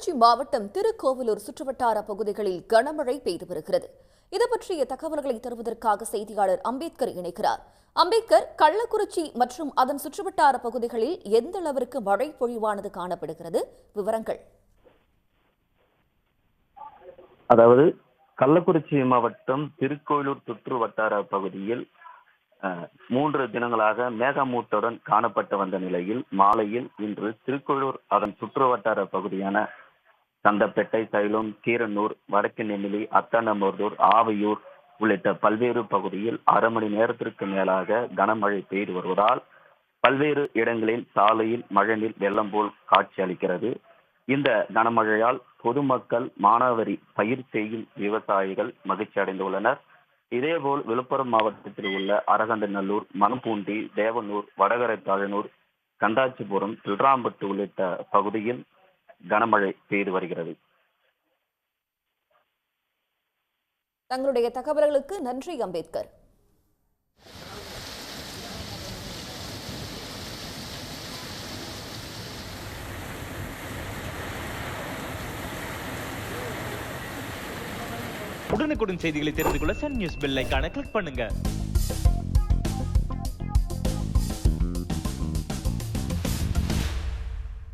கள்ளக்குறிச்சி மாவட்டம் திருக்கோவிலூர் சுற்றுவட்டார பகுதிகளில் கனமழை பெய்து வருகிறது. இது பற்றிய தகவல்களை தருவதற்காக செய்தியாளர் அம்பேத்கர் இணைக்கிறார். அம்பேத்கர், கள்ளக்குறிச்சி மற்றும் அதன் சுற்றுவட்டார பகுதிகளில் எந்த அளவிற்கு மழை பொழிவானது காணப்படுகிறது? விவரங்கள். அதாவது கள்ளக்குறிச்சி மாவட்டம் திருக்கோவிலூர் சுற்று வட்டார பகுதியில் 3 தினங்களாக மேகமூட்டத்துடன் காணப்பட்டு வந்த நிலையில் மாலையில் இன்று திருக்கோவிலூர் அதன் சுற்று வட்டார பகுதியான சந்தப்பேட்டை, சைலம், கீரனூர், வடக்கு நெமிலி, அத்தானமோர்தூர், ஆவையூர் உள்ளிட்ட பல்வேறு பகுதியில் அரை மணி நேரத்திற்கு மேலாக கனமழை பெய்து வருவதால் பல்வேறு இடங்களில் சாலையில் மழைநீர் வெள்ளம் போல் காட்சி அளிக்கிறது. இந்த கனமழையால் பொதுமக்கள், மானாவாரி பயிர் செய்யும் விவசாயிகள் மகிழ்ச்சி அடைந்துள்ளனர். இதேபோல் விழுப்புரம் மாவட்டத்தில் உள்ள அரகண்டநல்லூர், மணப்பூண்டி, தேவனூர், வடகரை தாழனூர், கண்டாச்சிபுரம், திருராம்பட்டு உள்ளிட்ட பகுதியில் கனமழை பெய்து வருகிறது. தங்களுடைய தகவல்களுக்கு நன்றி அம்பேத்கர். உடனுக்குடன் செய்திகளை தெரிந்து கொள்ள சன் நியூஸ் பெல் ஐகானை கிளிக் பண்ணுங்க.